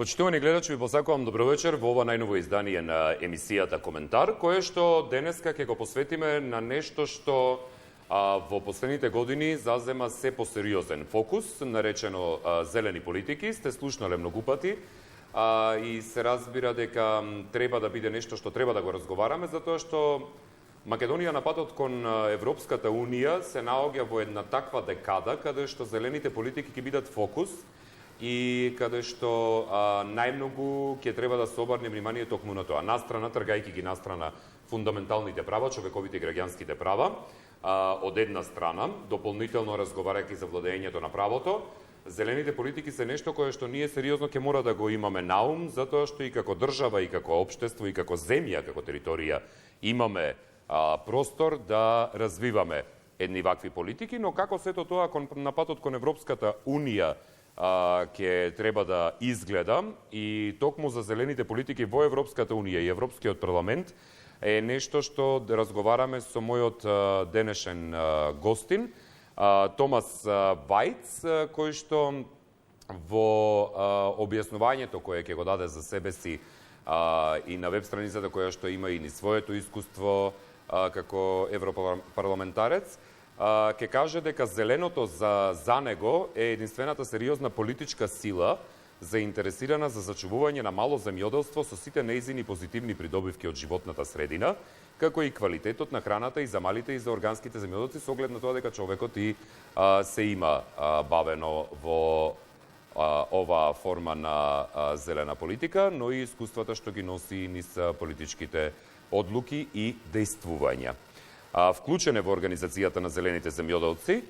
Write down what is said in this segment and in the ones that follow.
Почитувани гледачи, ви посакувам добро вечер во ова најново издание на емисијата Коментар, кое што денеска ќе го посветиме на нешто што во последните години зазема се посериозен фокус, наречено зелени политики. Сте слушнале многу пати и се разбира дека треба да биде нешто што треба да го разговараме, затоа што Македонија на патот кон Европската Унија се наоѓа во една таква декада каде што зелените политики ќе бидат фокус и каде што најмногу ќе треба да се обрне внимание токму на тоа. Настрана, тргајќи ги настрана фундаменталните права, човековите и граѓанските права, од една страна, дополнително разговарајќи за владењето на правото, зелените политики се нешто кое што ние сериозно ќе мора да го имаме на ум, затоа што и како држава, и како општество, и како земја, како територија имаме простор да развиваме едни вакви политики, но како сето тоа на патот кон Европската Унија ќе треба да изгледа и токму за зелените политики во Европската Унија и Европскиот парламент е нешто што разговараме со мојот денешен гостин, Томас Вајтс, кој што во објаснувањето кое ќе го даде за себе си и на веб страницата која што има и ни своето искуство како европарламентарец, ќе каже дека зеленото за него е единствената сериозна политичка сила заинтересирана за зачувување на мало земјоделство со сите неизини позитивни придобивки од животната средина, како и квалитетот на храната и за малите и за органските земјоделци, со оглед на тоа дека човекот и се има бавено во оваа форма на зелена политика, но и искуствата што ги носи низ политичките одлуки и дејствувања. Вклучен е во Организацијата на зелените земјоделци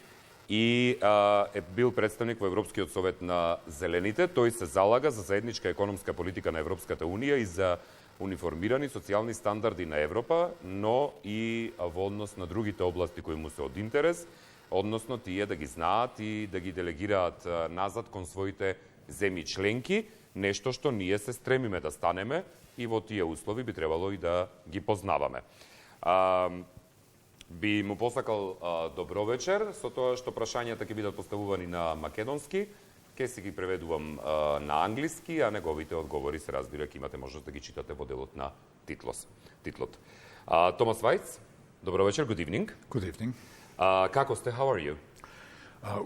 и е бил представник во Европскиот совет на зелените. Тој се залага за заедничка економска политика на Европската Унија и за униформирани социјални стандарди на Европа, но и во однос на другите области кои му се од интерес, односно тие да ги знаат и да ги делегираат назад кон своите земји членки, нешто што ние се стремиме да станеме и во тие услови би требало и да ги познаваме. Би му посакал добро вечер, со тоа што прашањата ќе бидат поставувани на македонски, ќе си ги преведувам на англиски, а неговите одговори се разбира ќе имате можност да ги читате во делот на титлот. Томас Вајтс, добро вечер, good evening. Good evening. Како сте, how are you?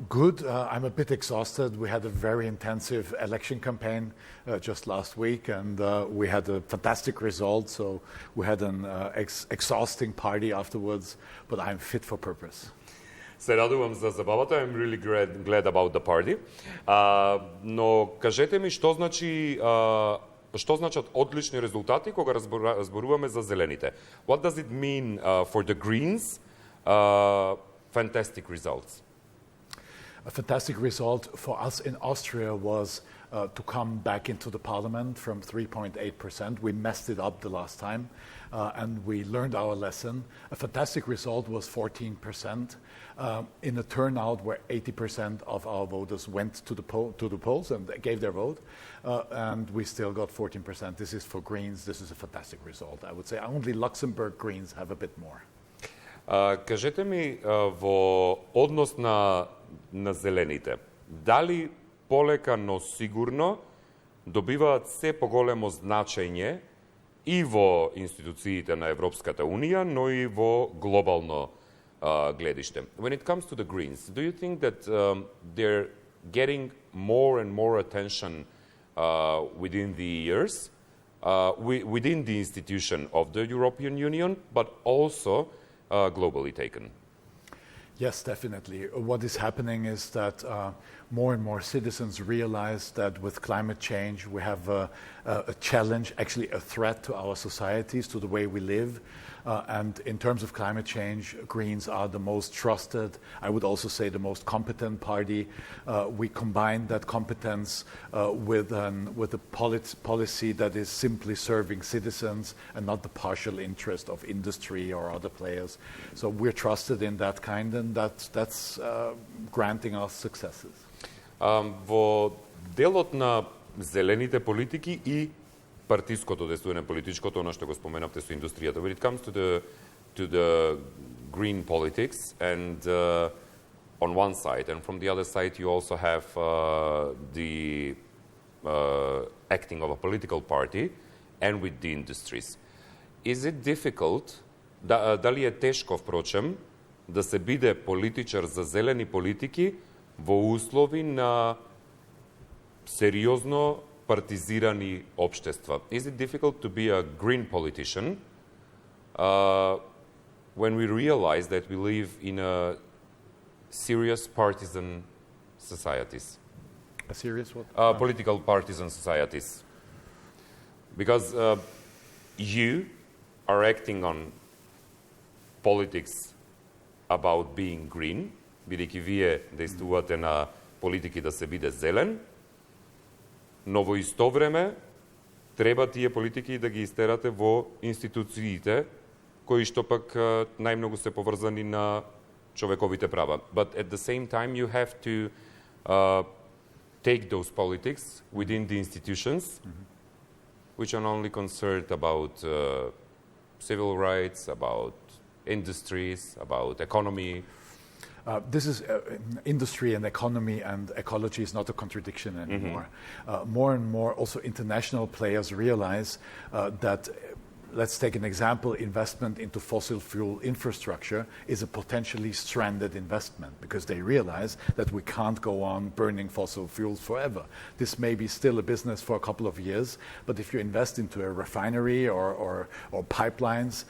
Good. I'm a bit exhausted. We had a very intensive election campaign just last week, and we had a fantastic result. So we had an exhausting party afterwards, but I'm fit for purpose. Се радувам за забавата. I'm really glad about the party. Но кажете ми што значат одлични резултати кога разборуваме за зелените? What does it mean for the Greens? Fantastic results. A fantastic result for us in Austria was to come back into the parliament from 3.8%. We messed it up the last time, and we learned our lesson. A fantastic result was 14% in a turnout where 80% of our voters went to the polls and gave their vote, and we still got 14%. This is for Greens. This is a fantastic result, I would say. Only Luxembourg Greens have a bit more. Кажете ми во однос на зелените, дали полека, но сигурно добиваат се поголемо значење и во институциите на Европската Унија, но и во глобално гледиште? When it comes to the Greens, do you think that they're getting more and more attention within the years, within the institution of the European Union, but also globally taken? Yes, definitely. What is happening is that more and more citizens realize that with climate change we have a challenge, actually a threat to our societies, to the way we live. And in terms of climate change, Greens are the most trusted, I would also say the most competent party. We combine that competence with a policy that is simply serving citizens and not the partial interest of industry or other players. So we're trusted in that kind, and that's granting us successes. Во делот на зелените политики и партиското действување политичкото, оно што го споменавте со индустријата. When it comes to the green politics, and on one side, and from the other side you also have the acting of a political party and with the industries. Is it difficult, дали е тешко, впрочем, да се биде политичар за зелени политики во услови на сериозно партизирани општества? Is it difficult to be a green politician when we realize that we live in a serious partisan societies? A serious what? Political partisan societies. Because you are acting on politics about being green, бидејќи вие действувате на политики да се биде зелен, но во исто време треба тие политики да ги истерате во институциите кои што пак најмногу се поврзани на човековите права. But at the same time you have to take those politics within the institutions which are only concerned about civil rights, about industries, about economy. This is industry and economy and ecology is not a contradiction anymore. More and more also international players realize that, let's take an example, investment into fossil fuel infrastructure is a potentially stranded investment because they realize that we can't go on burning fossil fuels forever. This may be still a business for a couple of years, but if you invest into a refinery or pipelines,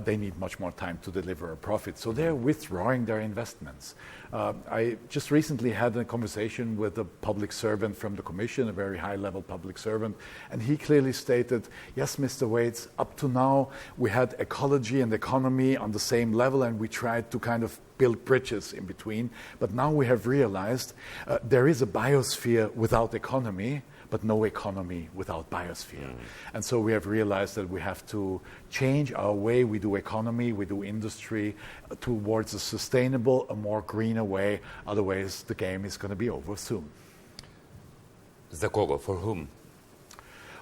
they need much more time to deliver a profit. So they're withdrawing their investments. I just recently had a conversation with a public servant from the Commission, a very high-level public servant, and he clearly stated, yes, Mr. Waites, up to now we had ecology and economy on the same level and we tried to kind of build bridges in between, but now we have realized there is a biosphere without economy, but no economy without biosphere. And so we have realized that we have to change our way we do economy, we do industry, towards a sustainable, a more greener way. Otherwise, the game is going to be over soon. За кого? For whom?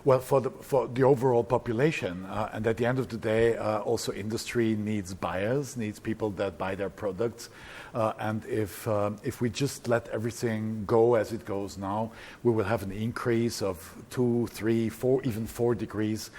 Well, for the overall population, and at the end of the day, also industry needs buyers, needs people that buy their products. And if we just let everything go as it goes now, we will have an increase of 2, 3, 4, even 4 degrees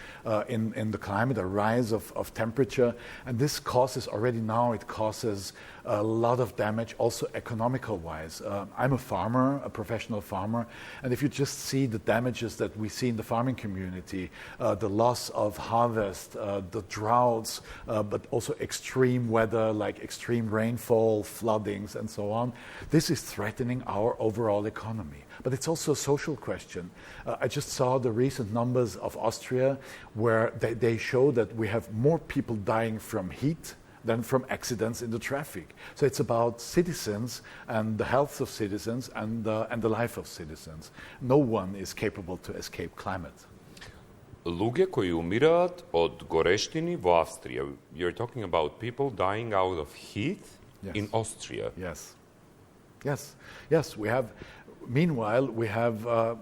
in the climate, a rise of temperature. And this causes already now, it causes a lot of damage, also economical-wise. I'm a farmer, a professional farmer, and if you just see the damages that we see in the farming community, the loss of harvest, the droughts, but also extreme weather like extreme rainfall, floodings, and so on, this is threatening our overall economy. But it's also a social question. I just saw the recent numbers of Austria where they show that we have more people dying from heat than from accidents in the traffic. So it's about citizens and the health of citizens and the life of citizens. No one is capable to escape climate. Луѓе кои умираат од горештини во Австрија. You're talking about people dying out of heat in Austria. Yes. We have. Meanwhile, we have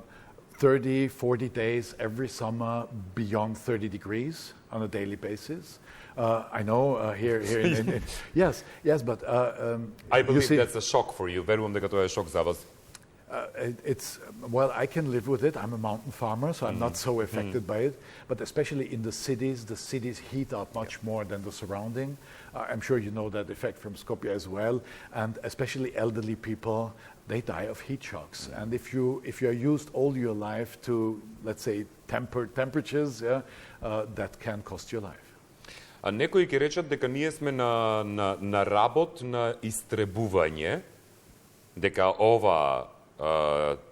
30, 40 days every summer beyond 30 degrees on a daily basis. I know here in yes, but I believe that's a shock for you. Верувам дека тоа е шок за вас. Well, I can live with it. I'm a mountain farmer, so I'm not so affected by it. But especially in the cities heat up much more than the surrounding. I'm sure you know that effect from Skopje as well. And especially elderly people, they die of heat shocks. And if you're used all your life to, let's say, temperatures, that can cost your life. А некои ќе речат дека ние сме на работ на истребување, дека ова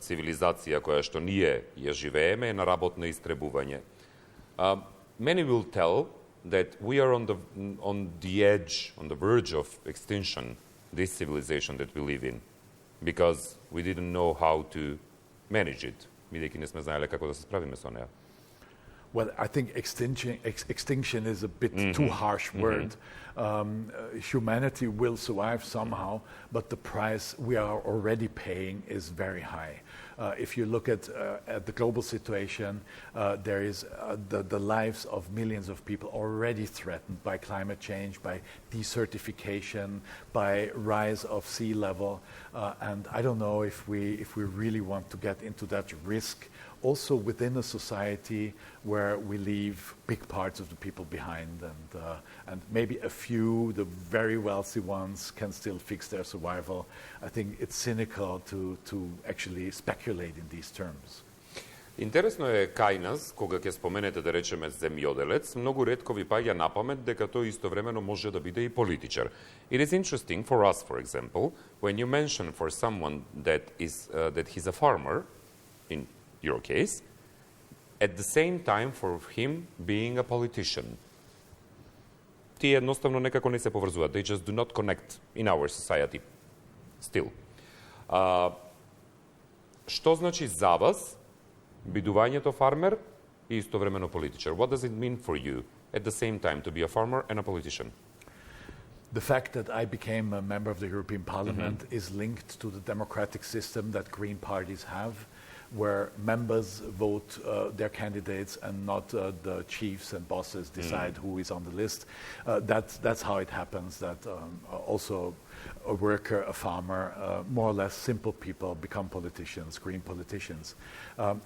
цивилизација која што ние ја живееме е на работ на истребување. Many will tell that we are on the edge, on the verge of extinction, this civilization that we live in, because we didn't know how to manage it. Бидејќи не сме знаеле како да се справиме со неа. Well, I think extinction is a bit too harsh word. Humanity will survive somehow, but the price we are already paying is very high. If you look at the global situation, there is the lives of millions of people already threatened by climate change, by desertification, by rise of sea level, and I don't know if we really want to get into that risk also within a society where we leave big parts of the people behind, and maybe a few, the very wealthy ones, can still fix their survival. I think it's cynical to actually speculate in these terms. Интересно е кај нас, кога ќе споменете да речеме земјоделец, многу ретко ви паѓа на памет дека тој истовремено може да биде и политичар. It is interesting for us, for example, when you mention for someone that he's a farmer, in your case, at the same time for him being a politician. Тие едноставно некако не се поврзуваат. They just do not connect in our society still. Што значи за вас бидувањето фармер и истовремено политичар? What does it mean for you at the same time to be a farmer and a politician? The fact that I became a member of the European Parliament is linked to the democratic system that Green parties have, where members vote their candidates and not the chiefs and bosses decide who is on the list. That's how it happens, that also a worker, a farmer, more or less simple people become politicians, green politicians.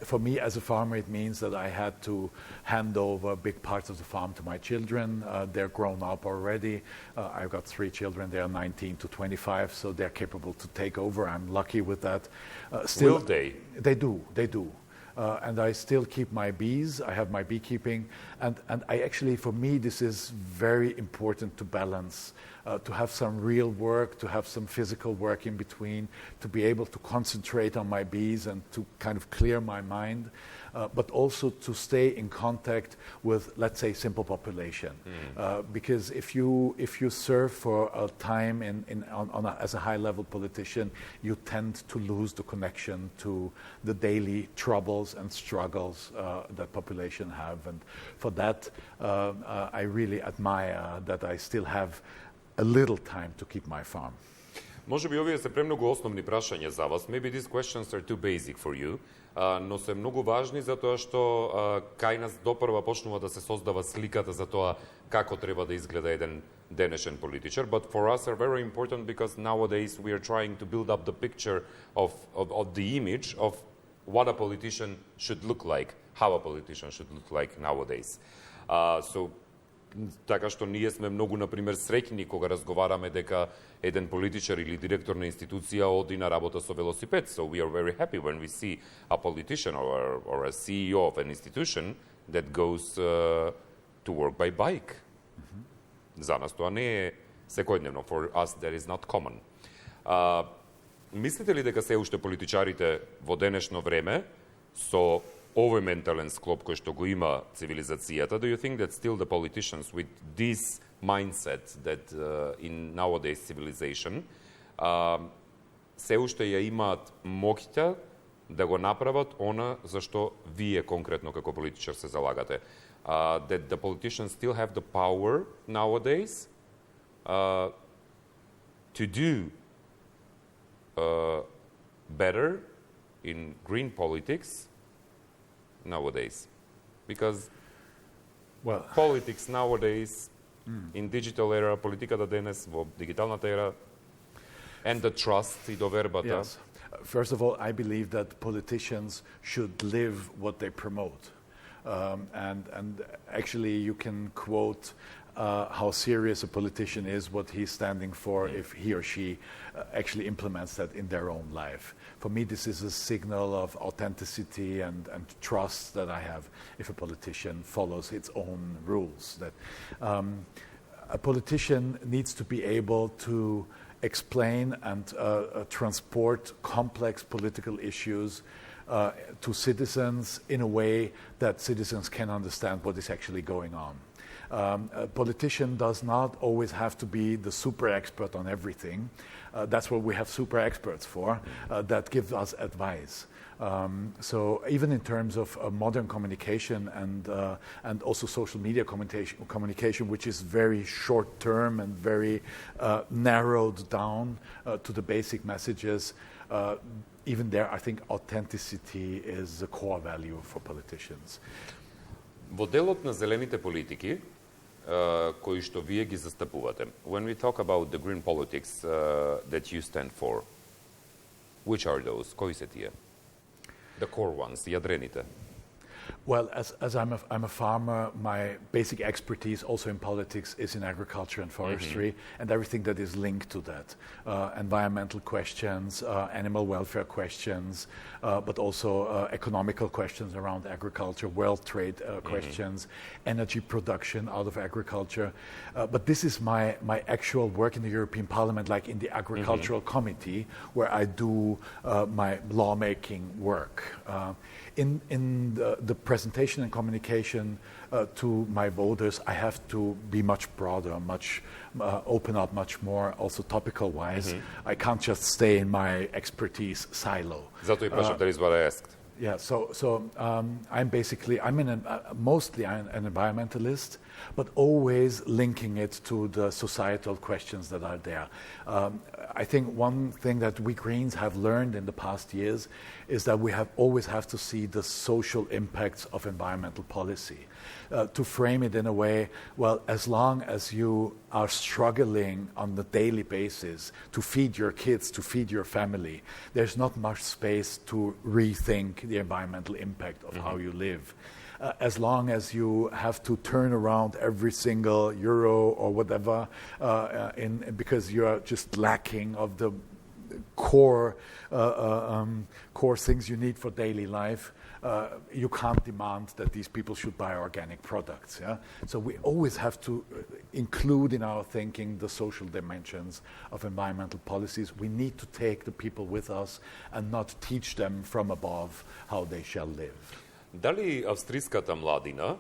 For me as a farmer, it means that I had to hand over big parts of the farm to my children. They're grown up already. I've got 3 children. They are 19 to 25, so they're capable to take over. I'm lucky with that. Will they? They do. And I still keep my bees. I have my beekeeping. And I actually, for me, this is very important to balance, to have some real work, to have some physical work in between, to be able to concentrate on my bees and to kind of clear my mind, but also to stay in contact with, let's say, simple population. Because if you serve for a time as a high-level politician, you tend to lose the connection to the daily troubles and struggles that population have. And for that, I really admire that I still have a little time to keep my farm. Може би овие се премногу основни прашања за вас. Maybe these questions are too basic for you, но се многу важни затоа што кај нас допрва почнува да се создава сликата за тоа како треба да изгледа еден денешен политичар. But for us are very important because nowadays we are trying to build up the picture of the image of what a politician should look like, how a politician should look like nowadays. So така што ние сме многу, например, среќни кога разговараме дека еден политичар или директор на институција оди на работа со велосипед. So we are very happy when we see a politician or a CEO of an institution that goes to work by bike. За нас тоа не е секојдневно. For us that is not common. Мислите ли дека се уште политичарите во денешно време со овој ментален склоп кој што го има цивилизацијата, do you think that still the politicians with this mindset that in nowadays civilization се уште ја имаат моќта да го направат она за што вие конкретно како политичар се залагате? That the politicians still have the power nowadays to do better in green politics nowadays, because politics nowadays in digital era, политиката денес во дигиталната ера, and the trust и довербата. Yes. First of all, I believe that politicians should live what they promote. And actually you can quote how serious a politician is, what he's standing for, if he or she actually implements that in their own life. For me, this is a signal of authenticity and trust that I have if a politician follows its own rules. That a politician needs to be able to explain and transport complex political issues to citizens in a way that citizens can understand what is actually going on. A politician does not always have to be the super expert on everything. That's what we have super experts for, that give us advice. So even in terms of modern communication and also social media communication, which is very short term and very narrowed down to the basic messages, even there, I think authenticity is a core value for politicians. Во делот на зелените политики, кои што вие ги застапувате, when we talk about the green politics that you stand for, which are those? Кои се тие? The core ones, ядрените. Well, as I'm a farmer, my basic expertise also in politics is in agriculture and forestry and everything that is linked to that. Environmental questions, animal welfare questions, but also economical questions around agriculture, world trade questions, energy production out of agriculture. But this is my actual work in the European Parliament, like in the Agricultural Committee, where I do my lawmaking work. In the presentation and communication to my voters, I have to be much broader, open up much more, also topical-wise. I can't just stay in my expertise silo. Zato и прашам, that is what I asked. Yeah, so I'm mostly an environmentalist, but always linking it to the societal questions that are there. I think one thing that we Greens have learned in the past years is that we always have to see the social impacts of environmental policy. To frame it in a way, well, as long as you are struggling on the daily basis to feed your kids, to feed your family, there's not much space to rethink the environmental impact of how you live. As long as you have to turn around every single euro or whatever because you are just lacking of the core things you need for daily life, you can't demand that these people should buy organic products. Yeah? So we always have to include in our thinking the social dimensions of environmental policies. We need to take the people with us and not teach them from above how they shall live. Дали австриската младина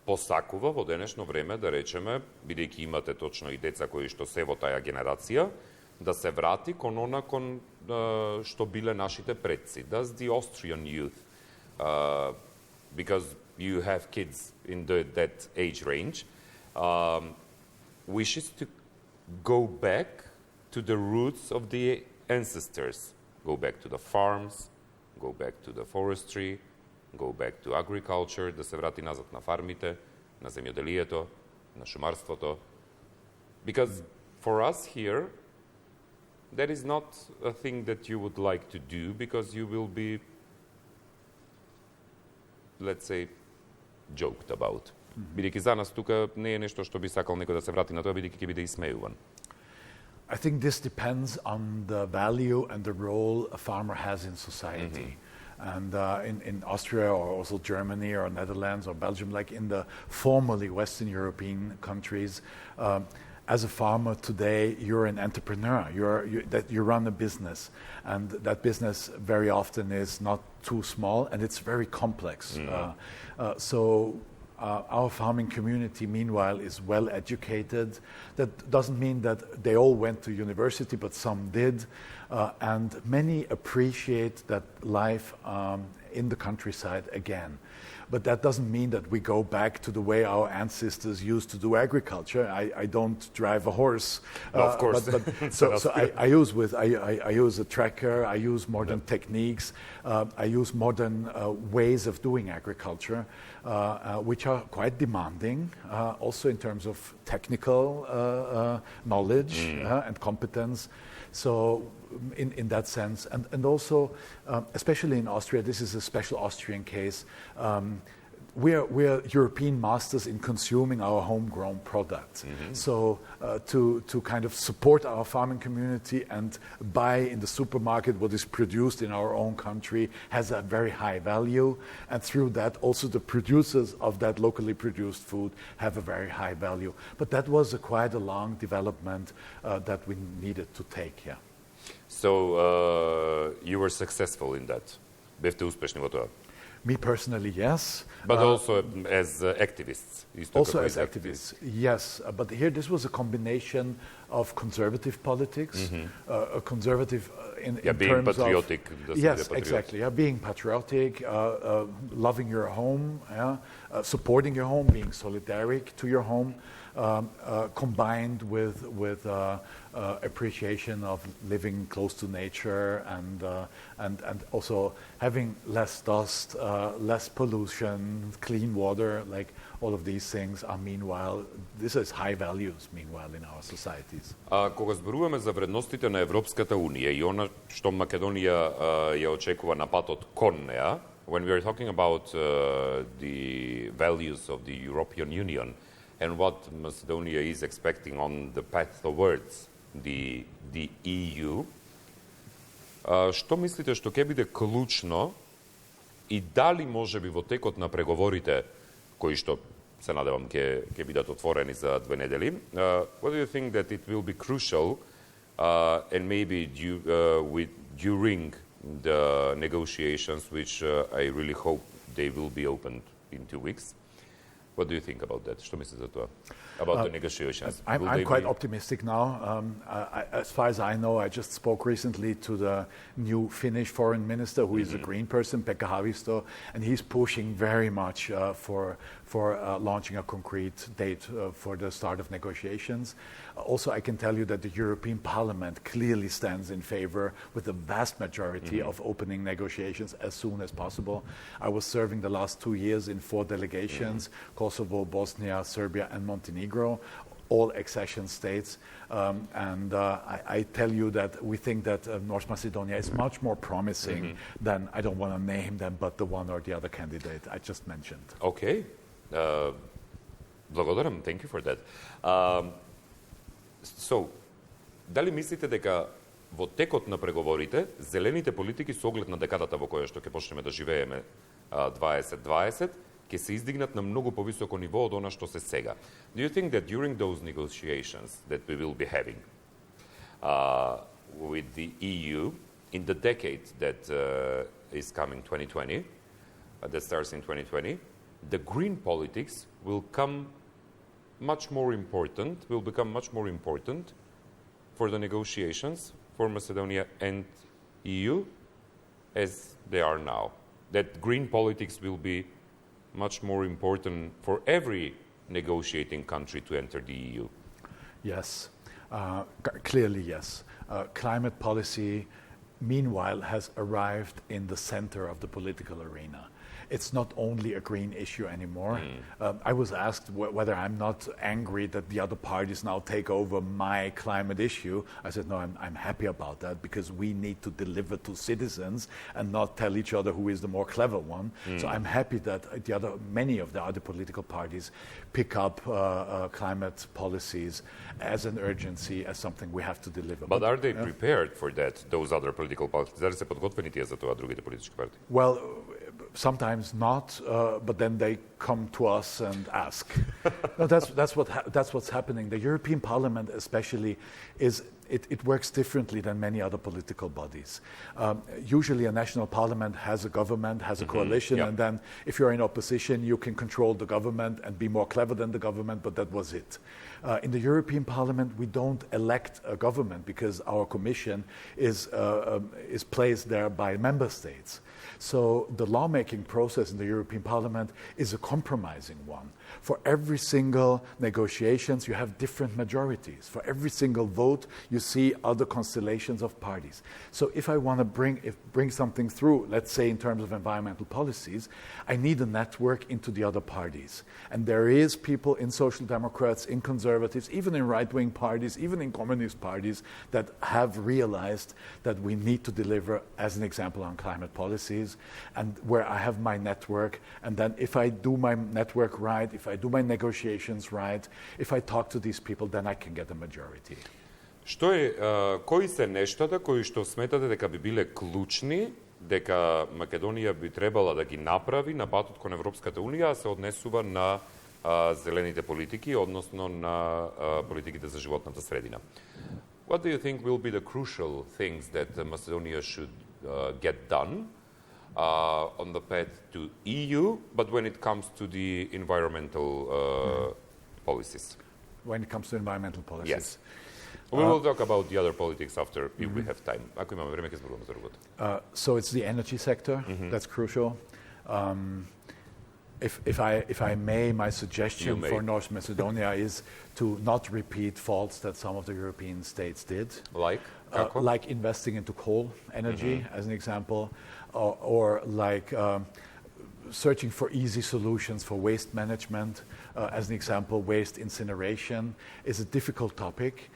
посакува во денешно време, да речеме, бидејќи имате точно и деца кои што се во таа генерација, да се врати кон она што биле нашите предци? Does the Austrian youth, because you have kids in that age range, wishes to go back to the roots of the ancestors, go back to the farms, go back to the forestry, go back to agriculture, да се врати назад на фармите, на земјоделието, на шумарството? Because for us here, that is not a thing that you would like to do, because you will be, let's say, joked about. Бидејќи за нас тука не е нешто што би сакал некој да се врати на тоа, бидејќи ќе биде исмејуван. I think this depends on the value and the role a farmer has in society. And in Austria or also Germany or Netherlands or Belgium, like in the formerly Western European countries, as a farmer today, you're an entrepreneur. You run a business, and that business very often is not too small, and it's very complex. Our farming community, meanwhile, is well educated. That doesn't mean that they all went to university, but some did. And many appreciate that life in the countryside again. But that doesn't mean that we go back to the way our ancestors used to do agriculture. I don't drive a horse. No, of course. So I use a tractor. I use modern techniques. I use modern ways of doing agriculture, which are quite demanding, also in terms of technical knowledge and competence. So in that sense, and also, especially in Austria, this is a special Austrian case, we're European masters in consuming our homegrown products. So to kind of support our farming community and buy in the supermarket what is produced in our own country has a very high value, and through that also the producers of that locally produced food have a very high value. But that was quite a long development that we needed to take. Yeah. So you were successful in that? Бевте успешни во тоа? Me personally, yes. But also as activists? Also as activists, yes. But here this was a combination of conservative politics, a conservative in being terms patriotic. Of... Yes, exactly. Yeah, being patriotic, loving your home, supporting your home, being solidaric to your home, combined with appreciation of living close to nature and also having less dust, less pollution, clean water, like all of these things are meanwhile, this is high values meanwhile in our societies. Кога зборуваме за вредностите на Европската Унија и она што Македонија ја очекува на патот кон неа, when we are talking about the values of the European Union and what Macedonia is expecting on the path towards the EU, што мислите што ќе биде клучно и дали можеби во текот на преговорите кои што се надевам ќе бидат отворени за 2 недели, what do you think that it will be crucial and maybe during the negotiations, which I really hope they will be opened in 2 weeks. What do you think about that? Што мислите за тоа? About the negotiations? I'm quite optimistic now. As far as I know, I just spoke recently to the new Finnish foreign minister, who is a green person, Pekka Haavisto, and he's pushing very much for launching a concrete date for the start of negotiations. Also, I can tell you that the European Parliament clearly stands in favor with the vast majority of opening negotiations as soon as possible. I was serving the last 2 years in 4 delegations, Kosovo, Bosnia, Serbia, and Montenegro, all accession states. I tell you that we think that North Macedonia is much more promising than, I don't want to name them, but the one or the other candidate I just mentioned. Okay. Благодарам. Thank you for that. So, дали мислите дека во текот на преговорите, зелените политики со оглед на декадата во која што ќе почнеме да живееме 2020, ќе се издигнат на многу повисоко ниво од она што се сега? Do you think that during those negotiations that we will be having with the EU in the decade that is coming 2020, that starts in 2020, the green politics will become much more important for the negotiations for Macedonia and EU as they are now? That green politics will be much more important for every negotiating country to enter the EU? Yes, clearly yes. Climate policy, meanwhile, has arrived in the center of the political arena. It's not only a green issue anymore. I was asked whether I'm not angry that the other parties now take over my climate issue. I said, no, I'm happy about that, because we need to deliver to citizens and not tell each other who is the more clever one. So I'm happy that many of the other political parties pick up climate policies as an urgency, as something we have to deliver. But are they prepared for that, those other political parties? Дали се подготвени тие за тоа другите политички партии? Well, sometimes not, but then they come to us and ask. No, that's what's happening. The European Parliament, especially, it works differently than many other political bodies. Usually, a national parliament has a government, has a coalition, and then if you're in opposition, you can control the government and be more clever than the government. But that was it. In the European Parliament, we don't elect a government because our Commission is placed there by member states. So the lawmaking process in the European Parliament is a compromising one. For every single negotiations, you have different majorities. For every single vote, you see other constellations of parties. So if I want to bring something through, let's say in terms of environmental policies, I need a network into the other parties. And there is people in Social Democrats, in Conservatives, even in right-wing parties, even in communist parties, that have realized that we need to deliver, as an example, on climate policies, and where I have my network. And then if I do my network right, if I do my negotiations right, if I talk to these people, then I can get a majority. Кои се нештата кои што сметате дека би биле клучни, дека Македонија би требала да ги направи на патот кон Европската Унија, а се однесува на зелените политики, односно на политиките за животната средина? What do you think will be the crucial things that Macedonia should get done on the path to EU, but when it comes to the environmental policies? When it comes to environmental policies? Yes. We will talk about the other politics after, if we have time. Ако имаме време, ќе зборуваме за другото. So it's the energy sector that's crucial. If I may, my suggestion for North Macedonia is to not repeat faults that some of the European states did. Like investing into coal energy, as an example, or like searching for easy solutions for waste management. As an example, waste incineration is a difficult topic.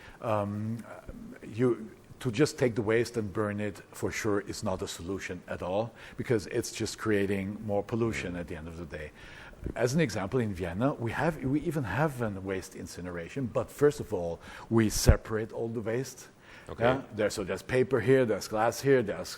To just take the waste and burn it, for sure, is not a solution at all, because it's just creating more pollution at the end of the day. As an example, in Vienna, we even have a waste incineration, but first of all, we separate all the waste. Okay. Yeah? So there's paper here, there's glass here, there's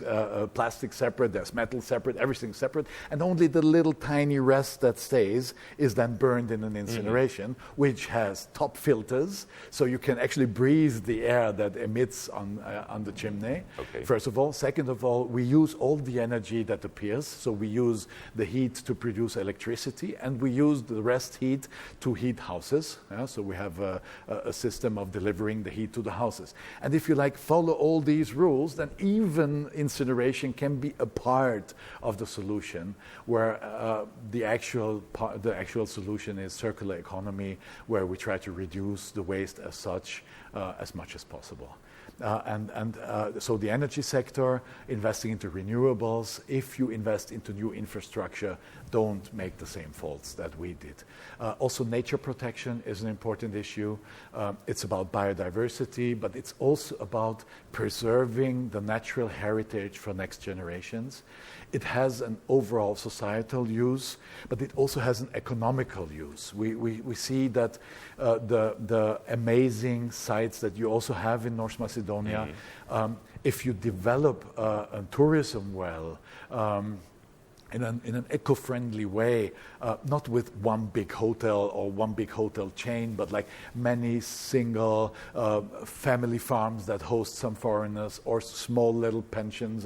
plastic separate, there's metal separate, everything separate, and only the little tiny rest that stays is then burned in an incineration, which has top filters, so you can actually breathe the air that emits on the chimney. Okay. First of all. Second of all, we use all the energy that appears, so we use the heat to produce electricity, and we use the rest heat to heat houses. Yeah? So we have a system of delivering the heat to the houses. And if you follow all these rules, then even incineration can be a part of the solution, where the actual solution is circular economy, where we try to reduce the waste as such as much as possible. So the energy sector, investing into renewables, if you invest into new infrastructure, don't make the same faults that we did. Also, nature protection is an important issue. It's about biodiversity, but it's also about preserving the natural heritage for next generations. It has an overall societal use, but it also has an economical use. We see that the amazing sites that you also have in North Macedonia, if you develop a tourism well, in an eco-friendly way, not with one big hotel or one big hotel chain, but like many single family farms that host some foreigners, or small little pensions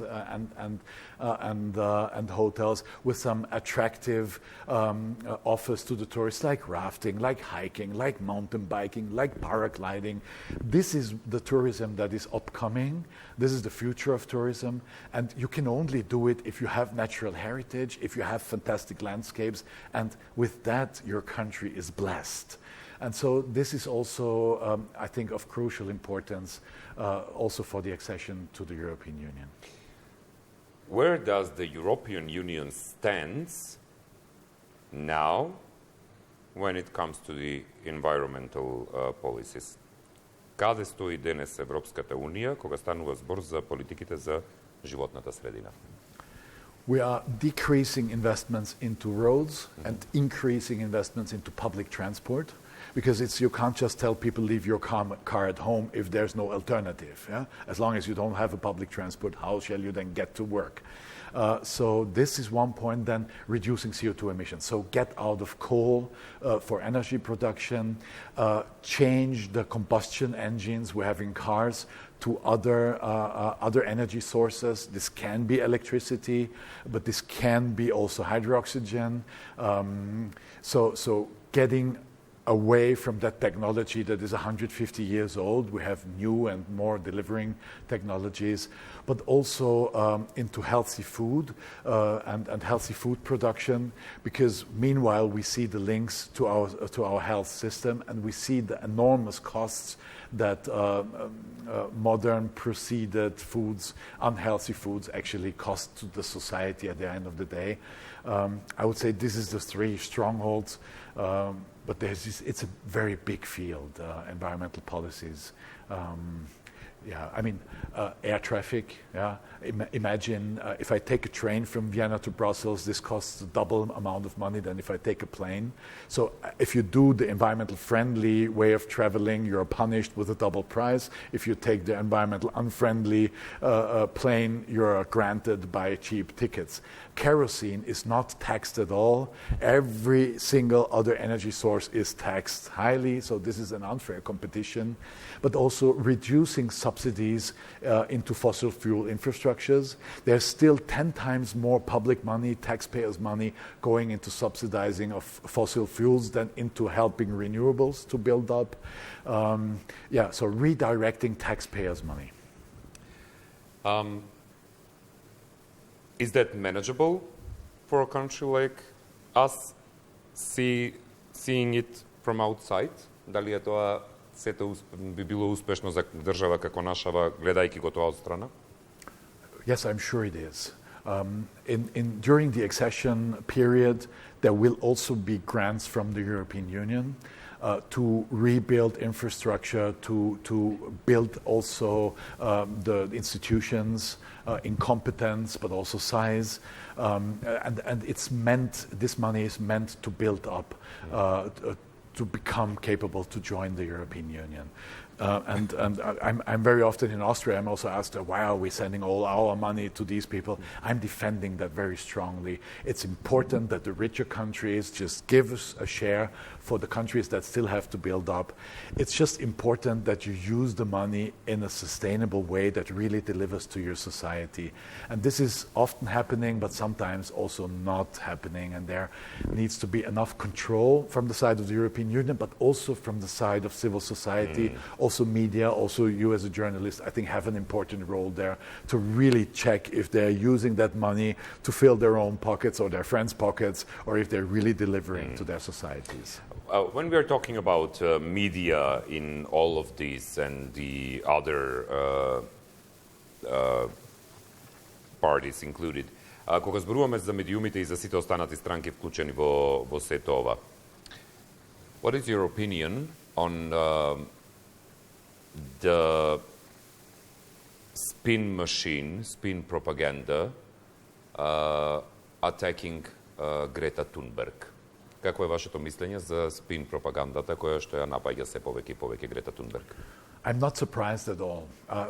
and hotels with some attractive offers to the tourists, like rafting, like hiking, like mountain biking, like paragliding. This is the tourism that is upcoming. This is the future of tourism, and you can only do it if you have natural heritage, if you have fantastic landscapes, and with that your country is blessed. And so this is also, I think, of crucial importance also for the accession to the European Union. Where does the European Union stand now when it comes to the environmental policies? Каде стои денес Европската унија кога станува збор за политиките за животната средина? We are decreasing investments into roads and increasing investments into public transport, because you can't just tell people leave your car at home if there's no alternative. Yeah? As long as you don't have a public transport, how shall you then get to work? So this is one point. Then reducing CO2 emissions. So get out of coal for energy production, change the combustion engines we have in cars to other energy sources. This can be electricity, but this can be also hydroxygen. So getting away from that technology that is 150 years old. We have new and more delivering technologies, but also into healthy food and healthy food production, because meanwhile we see the links to our health system, and we see the enormous costs that modern processed foods, unhealthy foods, actually cost to the society at the end of the day. I would say this is the three strongholds, but it's a very big field, environmental policies. Air traffic. Yeah, imagine if I take a train from Vienna to Brussels, this costs double amount of money than if I take a plane. So if you do the environmental friendly way of traveling, you're punished with a double price. If you take the environmental unfriendly plane, you're granted by cheap tickets. Kerosene is not taxed at all. Every single other energy source is taxed highly, so this is an unfair competition. But also reducing subsidies into fossil fuel infrastructures. There's still 10 times more public money, taxpayers' money, going into subsidizing of fossil fuels than into helping renewables to build up. So redirecting taxpayers' money. Is that manageable for a country like us? seeing it from outside? Дали е тоа сето би било успешно за држава како нашава, гледајќи го тоа од страна? Yes, I'm sure it is. During the accession period, there will also be grants from the European Union to rebuild infrastructure, to build also the institutions in competence, but also size. And this money is meant to build up, to become capable to join the European Union. And I'm very often in Austria, I'm also asked, why are we sending all our money to these people? I'm defending that very strongly. It's important that the richer countries just give us a share for the countries that still have to build up. It's just important that you use the money in a sustainable way that really delivers to your society. And this is often happening, but sometimes also not happening. And there needs to be enough control from the side of the European Union, but also from the side of civil society, also media, also you as a journalist, I think have an important role there to really check if they're using that money to fill their own pockets or their friends' pockets, or if they're really delivering to their societies. When we are talking about media in all of these and the other parties included, кога зборуваме за медиумите и за сите останати странки вклучени во сето ова, what is your opinion on the spin machine, spin propaganda attacking Greta Thunberg? Какво е вашето мислење за спин пропагандата која што ја напаѓа се повеќе и повеќе Грета Thunberg? I'm not surprised at all. Why?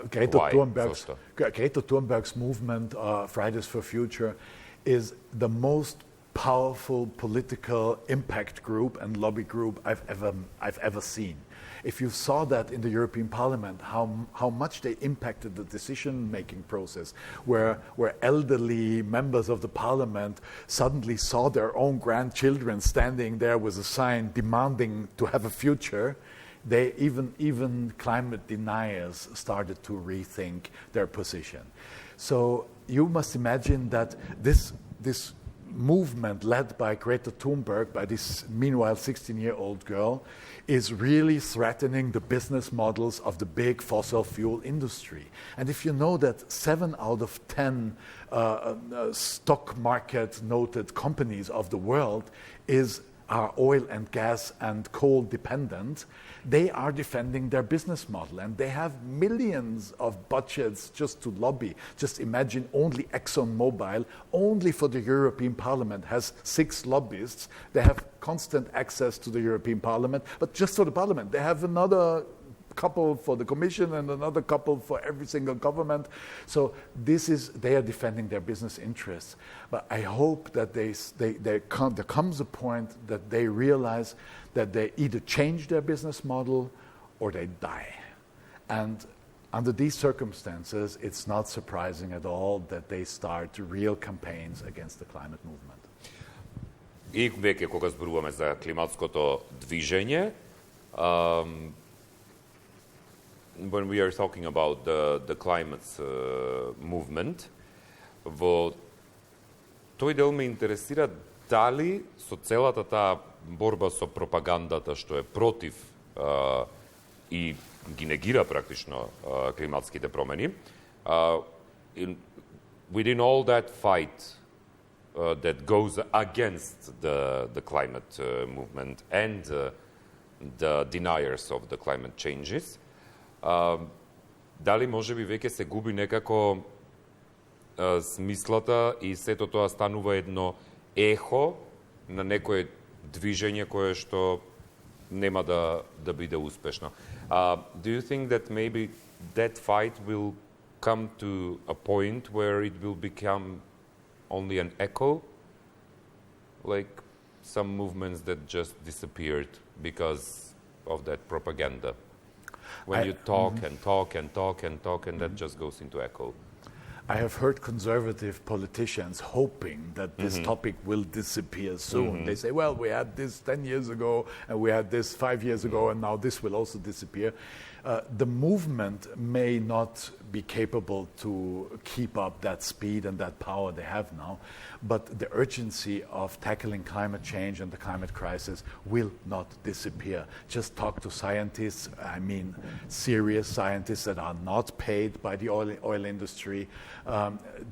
Greta Thunberg's movement, Fridays for Future, is the most powerful political impact group and lobby group I've ever seen. If you saw that in the European Parliament, how much they impacted the decision-making process, where elderly members of the Parliament suddenly saw their own grandchildren standing there with a sign demanding to have a future, they even climate deniers started to rethink their position. So you must imagine that this movement led by Greta Thunberg, by this meanwhile 16-year-old girl, is really threatening the business models of the big fossil fuel industry. And if you know that 7 out of 10 stock market noted companies of the world are oil and gas and coal dependent, they are defending their business model, and they have millions of budgets just to lobby. Just imagine only ExxonMobil, only for the European Parliament, has 6 lobbyists. They have constant access to the European Parliament, but just for the Parliament. They have another couple for the Commission and another couple for every single government. So they are defending their business interests. But I hope that there comes a point that they realize that they either change their business model or they die. And under these circumstances, it's not surprising at all that they start real campaigns against the climate movement. И веќе кога зборуваме за климатското движење, when we are talking about the climate movement, во тој дел ме интересира дали со целата таа борба со пропагандата што е против и ги негира практично климатските промени, within all that fight that goes against the climate movement and the deniers of the climate changes, дали можеби веќе се губи некако смислата и сето тоа станува едно ехо на некое движење кое што нема да биде успешно. Do you think that maybe that fight will come to a point where it will become only an echo, like some movements that just disappeared because of that propaganda? When you talk and talk and talk and talk, and that just goes into echo. I have heard conservative politicians hoping that this topic will disappear soon. They say, well, we had this 10 years ago, and we had this 5 years ago, and now this will also disappear. The movement may not be capable to keep up that speed and that power they have now, but the urgency of tackling climate change and the climate crisis will not disappear. Just talk to scientists, I mean serious scientists that are not paid by the oil industry.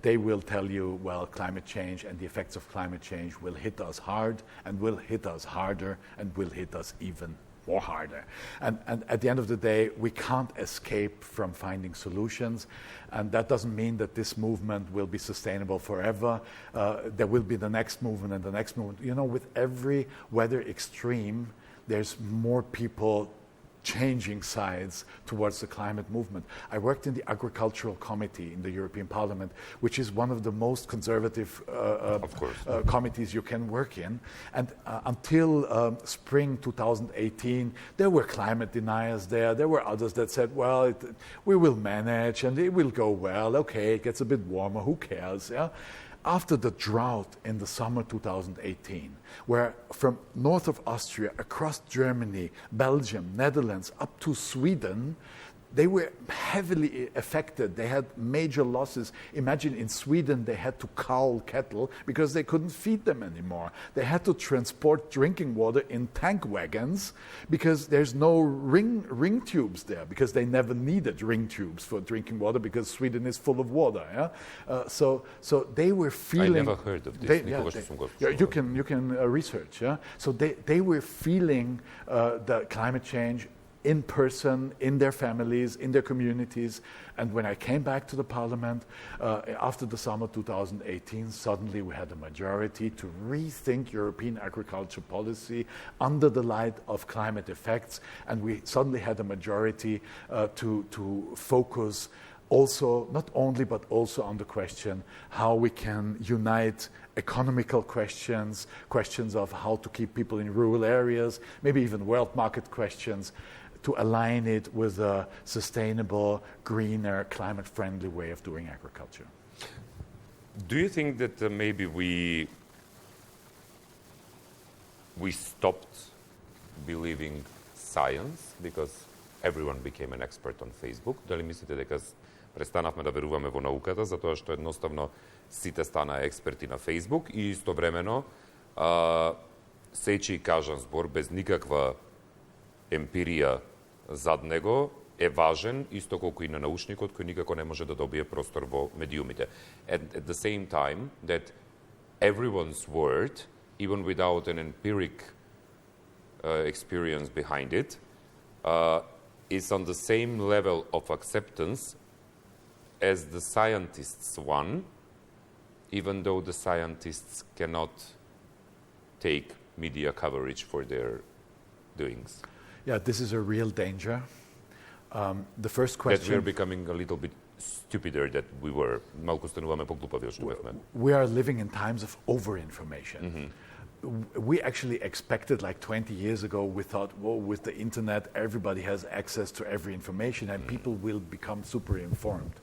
They will tell you, well, climate change and the effects of climate change will hit us hard and will hit us harder and will hit us even more harder. And at the end of the day, we can't escape from finding solutions. And that doesn't mean that this movement will be sustainable forever. There will be the next movement and the next movement. You know, with every weather extreme, there's more people changing sides towards the climate movement. I worked in the Agricultural Committee in the European Parliament, which is one of the most conservative committees you can work in. And until spring 2018, there were climate deniers there. There were others that said, well, we will manage and it will go well. Okay, it gets a bit warmer, who cares? Yeah? After the drought in the summer 2018, where from north of Austria, across Germany, Belgium, Netherlands, up to Sweden, they were heavily affected. They had major losses. Imagine in Sweden they had to cull cattle because they couldn't feed them anymore. They had to transport drinking water in tank wagons because there's no ring tubes there, because they never needed ring tubes for drinking water because Sweden is full of water. Yeah? So they were feeling... I never heard of this. You can research. Yeah? So they were feeling the climate change in person, in their families, in their communities. And when I came back to the parliament after the summer 2018, suddenly we had a majority to rethink European agriculture policy under the light of climate effects. And we suddenly had a majority to focus also, not only, but also on the question how we can unite economical questions, questions of how to keep people in rural areas, maybe even world market questions, to align it with a sustainable, greener, climate-friendly way of doing agriculture. Do you think that maybe we stopped believing science because everyone became an expert on Facebook? Дали мислите дека престанавме да веруваме во науката затоа што едноставно сите станаа експерти на Facebook и истовремено сечи и кажан збор без никаква емпирија зад него е важен, исто колку и на научникот кој никако не може да добие простор во медиумите. And at the same time that everyone's word, even without an empiric experience behind it, is on the same level of acceptance as the scientists' one, even though the scientists cannot take media coverage for their doings. Yeah, this is a real danger. The first question... That we are becoming a little bit stupider than we were. Малку стануваме поглупави од што бевме. We are living in times of over-information. We actually expected, like 20 years ago, we thought, well, with the internet, everybody has access to every information and people will become super informed.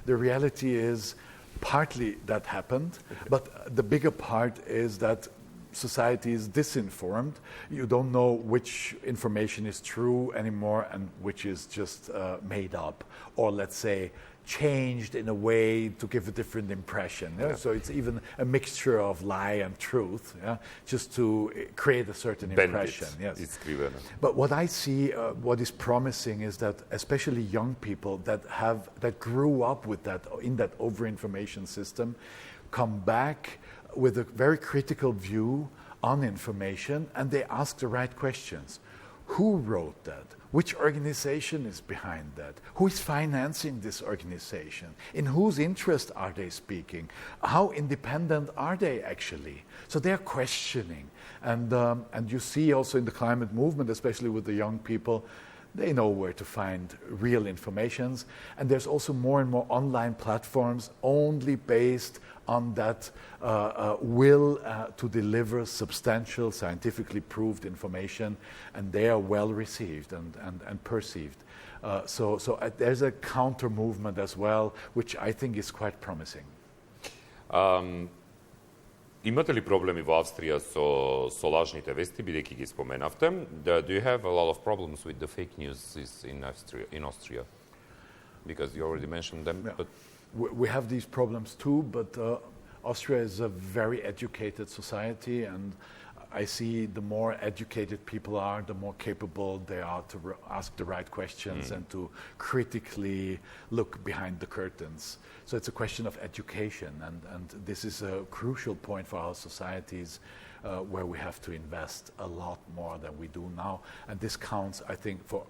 The reality is, partly that happened, but the bigger part is that society is disinformed. You don't know which information is true anymore and which is just made up, or let's say changed in a way to give a different impression. Yeah? So it's even a mixture of lie and truth, just to create a certain impression. Yes. But what I see, what is promising is that especially young people that grew up with that, in that over-information system, come back with a very critical view on information, and they ask the right questions. Who wrote that? Which organization is behind that? Who is financing this organization? In whose interest are they speaking? How independent are they actually? So they're questioning. And you see also in the climate movement, especially with the young people, They know where to find real informations. And there's also more and more online platforms only based on that will to deliver substantial, scientifically proved information, and they are well received and perceived. So there's a counter movement as well, which I think is quite promising. Имате ли проблеми во Австрија со лажните вести, бидејќи ги споменавте? Do you have a lot of problems with the fake news in Austria? Because you already mentioned them. Yeah. But we have these problems too, but Austria is a very educated society, and I see the more educated people are, the more capable they are to ask the right questions and to critically look behind the curtains. So it's a question of education, and this is a crucial point for our societies where we have to invest a lot more than we do now. And this counts, I think, for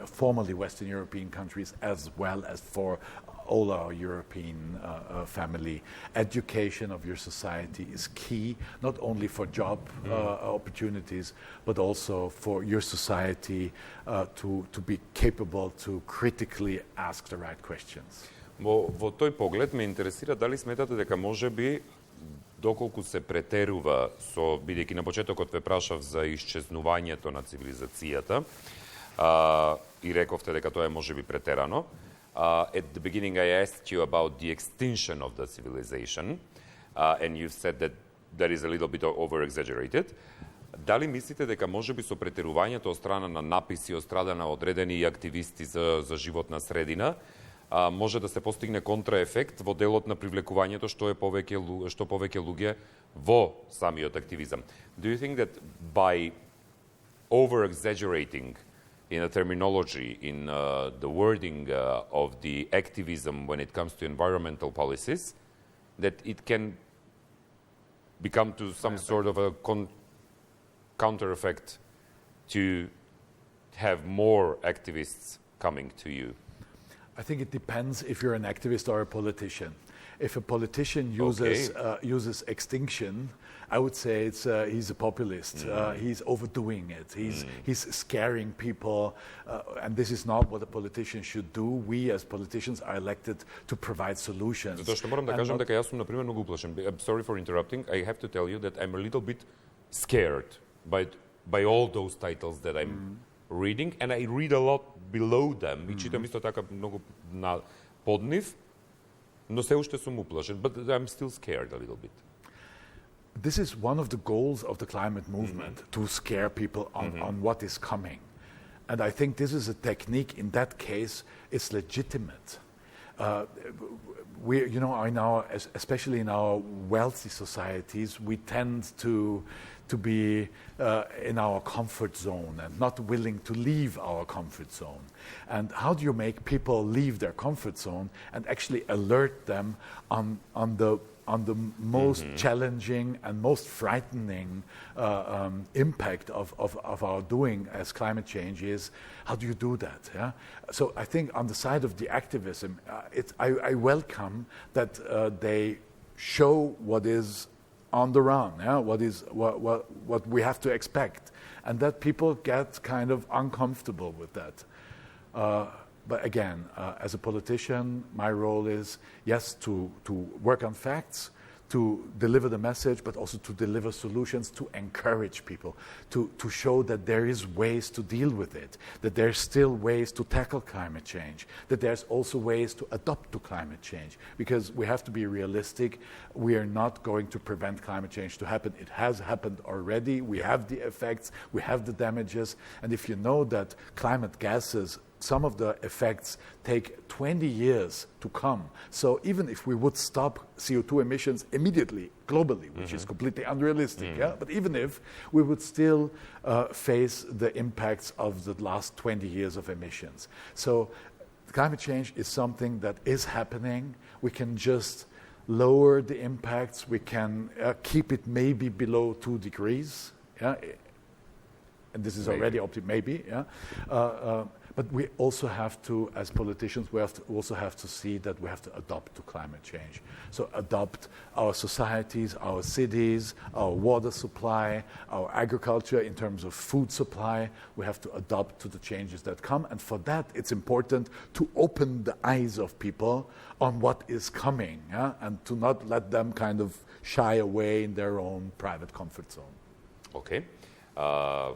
formerly Western European countries as well as for all our European family. Education of your society is key, not only for job opportunities, but also for your society to be capable to critically ask the right questions. Во тој поглед ме интересира дали сметате дека можеби доколку се претерува со, бидејќи на почетокот ве прашав за исчезнувањето на цивилизацијата и рековте дека тоа е можеби претерано. At the beginning I asked you about the extinction of the civilization and you've said that that is a little bit over-exaggerated. Дали мислите дека можеби со претерувањето од страна на написи од страна на одредени активисти за животна средина може да се постигне контраефект во делот на привлекувањето што повеќе луѓе во самиот активизам? Do you think that by over-exaggerating in a terminology, in the wording of the activism when it comes to environmental policies, that it can become to some sort of a counter effect to have more activists coming to you? I think it depends if you're an activist or a politician. If a politician uses extinction, I would say he's a populist. He's overdoing it. He's scaring people, and this is not what a politician should do. We as politicians are elected to provide solutions. Затоа што морам да кажам дека јас сум на пример многу уплашен. I'm sorry for interrupting. I have to tell you that I'm a little bit scared by all those titles that I'm reading, and I read a lot below them. И читам исто така многу под нив, но се уште сум уплашен, but I'm still scared a little bit. This is one of the goals of the climate movement, to scare people on what is coming. And I think this is a technique, in that case, it's legitimate. We, especially in our wealthy societies, we tend to be in our comfort zone and not willing to leave our comfort zone. And how do you make people leave their comfort zone and actually alert them on the most challenging and most frightening impact of our doing as climate change is? How do you do that? Yeah? So I think on the side of the activism, I welcome that they show what is on the run, what we have to expect, and that people get kind of uncomfortable with that. But again, as a politician, my role is, yes, to work on facts, to deliver the message, but also to deliver solutions, to encourage people, to show that there is ways to deal with it, that there's still ways to tackle climate change, that there's also ways to adapt to climate change, because we have to be realistic. We are not going to prevent climate change to happen. It has happened already. We have the effects, we have the damages, and if you know that climate gases, some of the effects take 20 years to come. So even if we would stop CO2 emissions immediately, globally, which is completely unrealistic, but even if, we would still face the impacts of the last 20 years of emissions. So climate change is something that is happening. We can just lower the impacts. We can keep it maybe below 2 degrees. And this is already maybe. But we also have to, as politicians, also have to see that we have to adapt to climate change. So adopt our societies, our cities, our water supply, our agriculture in terms of food supply. We have to adapt to the changes that come. And for that, it's important to open the eyes of people on what is coming, and to not let them kind of shy away in their own private comfort zone. Okay.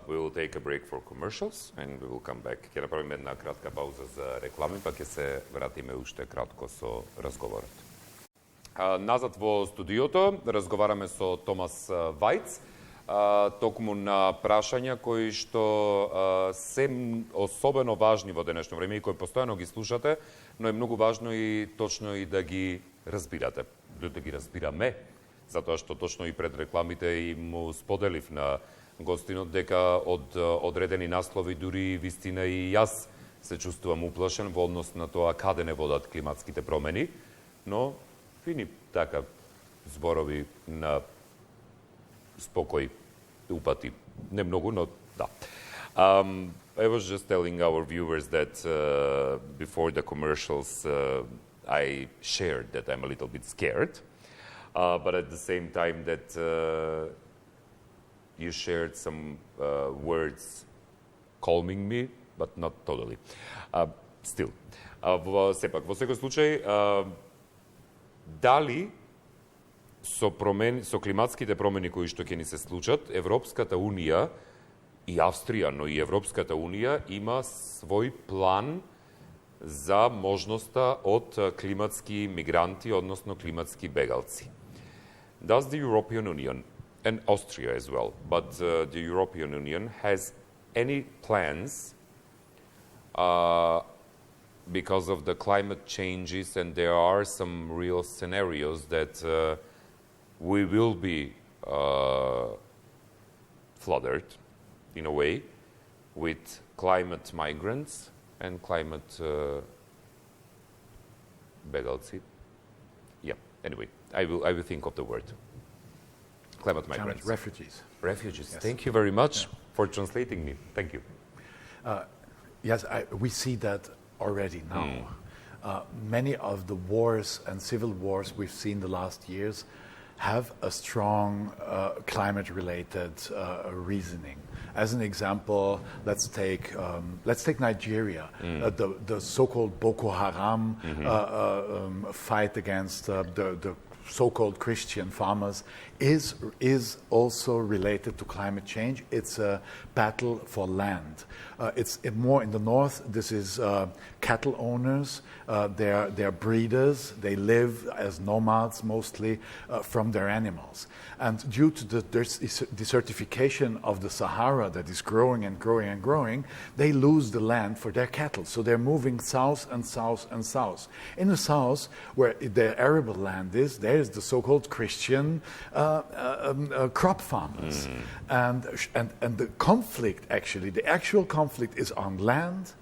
We will take a break for commercials and we will come back. Ќе направиме една кратка пауза за реклами, па ќе се вратиме уште кратко со разговорот. Назад во студиото разговараме со Томас Вајтс, токму на прашања кои што се особено важни во денешно време и кои постојано ги слушате, но е многу важно и точно и да ги разбирате, да ги разбираме, затоа што точно и пред рекламите и му споделив на гостинот дека од одредени наслови дури вистина и јас се чувствувам уплашен во однос на тоа каде не водат климатските промени, но фини така зборови на спокој упати. Не многу, но да. I was just telling our viewers that before the commercials I shared that I'm a little bit scared, but at the same time that you shared some words calming me, but not totally. Still. Сепак, во секој случај, дали со климатските промени кои што ќе ни се случат, Европската Унија и Австрија, но и Европската Унија има свој план за можноста од климатски мигранти, односно климатски бегалци. Does the European Union and Austria as well, but the European Union has any plans because of the climate changes, and there are some real scenarios that we will be flooded in a way with climate migrants and climate begalci. Yeah, anyway, I will think of the word. Climate migrants. Refugees. Refugees. Yes. Thank you very much for translating me. Thank you. Yes, we see that already now. Many of the wars and civil wars we've seen the last years have a strong climate-related reasoning. As an example, let's take Nigeria. The so-called Boko Haram fight against the so-called Christian farmers is also related to climate change. It's a battle for land. It's more in the north. This is cattle owners. They're breeders. They live as nomads mostly from their animals. And due to the desertification of the Sahara that is growing and growing and growing, they lose the land for their cattle. So they're moving south and south and south. In the south, where the arable land is, there is the so-called Christian crop farmers. And the conflict, actually, the actual conflict is on land.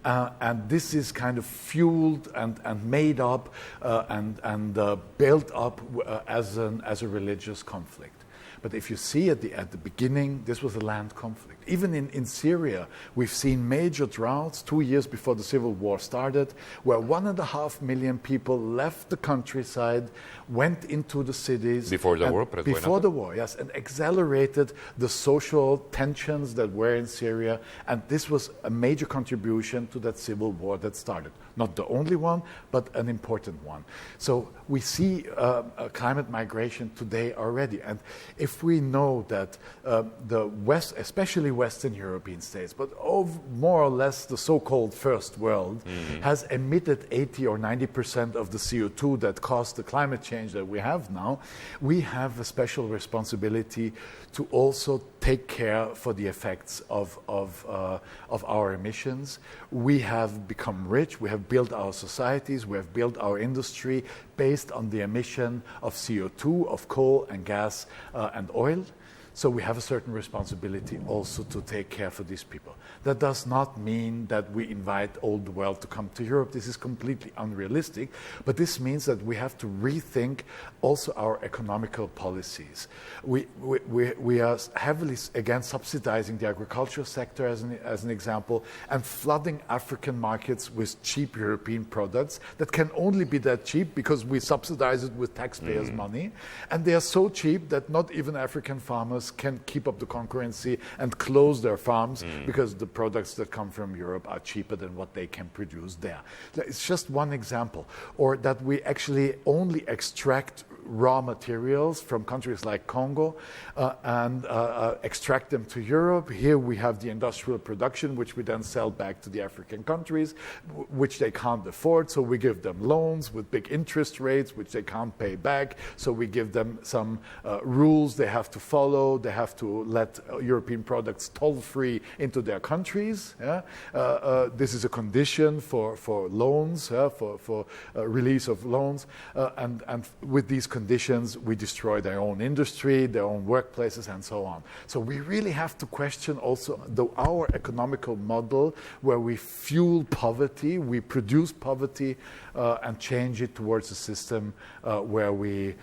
And this is kind of fueled and made up and built up as a religious conflict. But if you see at the beginning, this was a land conflict. Even in Syria, we've seen major droughts 2 years before the civil war started, where 1.5 million people left the countryside, went into the cities. Before the war? Before the war, yes, and accelerated the social tensions that were in Syria. And this was a major contribution to that civil war that started. Not the only one, but an important one. So we see climate migration today already. And if we know that the West, especially Western European states, but more or less the so-called first world, has emitted 80 or 90% of the CO2 that caused the climate change that we have now, we have a special responsibility to also take care for the effects of our emissions. We have become rich, we have built our societies, we have built our industry based on the emission of CO2, of coal and gas and oil. So we have a certain responsibility also to take care for these people. That does not mean that we invite all the world to come to Europe. This is completely unrealistic. But this means that we have to rethink also our economical policies. We are heavily, again, subsidizing the agricultural sector as an example, and flooding African markets with cheap European products that can only be that cheap because we subsidize it with taxpayers' money. And they are so cheap that not even African farmers can keep up the concurrency and close their farms because the products that come from Europe are cheaper than what they can produce there. It's just one example. Or that we actually only extract raw materials from countries like Congo and extract them to Europe. Here we have the industrial production, which we then sell back to the African countries, which they can't afford. So we give them loans with big interest rates, which they can't pay back. So we give them some rules they have to follow. They have to let European products toll-free into their countries. This is a condition for loans, for release of loans. And with these conditions, we destroy their own industry, their own workplaces, and so on. So we really have to question also our economical model, where we fuel poverty, we produce poverty, and change it towards a system where we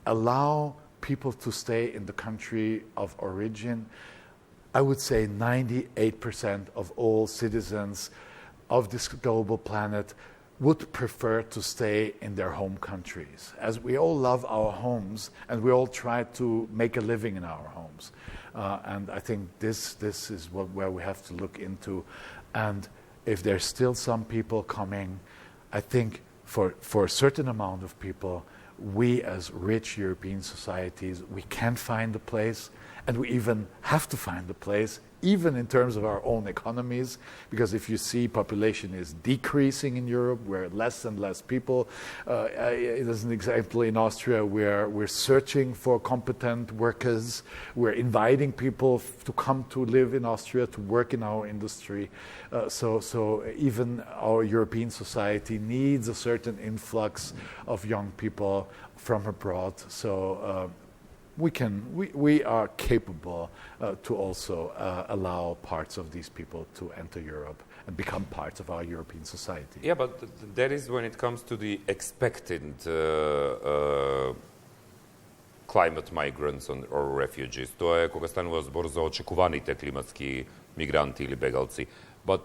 allow people to stay in the country of origin. I would say 98% of all citizens of this global planet would prefer to stay in their home countries, as we all love our homes and we all try to make a living in our homes. And I think this is where we have to look into. And if there's still some people coming, I think for a certain amount of people, we as rich European societies, we can find a place, and we even have to find a place, even in terms of our own economies, because if you see population is decreasing in Europe, we're less and less people. As an example, in Austria, we're searching for competent workers. We're inviting people to come to live in Austria, to work in our industry. So even our European society needs a certain influx of young people from abroad. So we are capable to also allow parts of these people to enter Europe and become parts of our European society. Yeah, but that is when it comes to the expected climate migrants or refugees. To je кога станува збор за очекуваните климатски мигранти или бегалци. But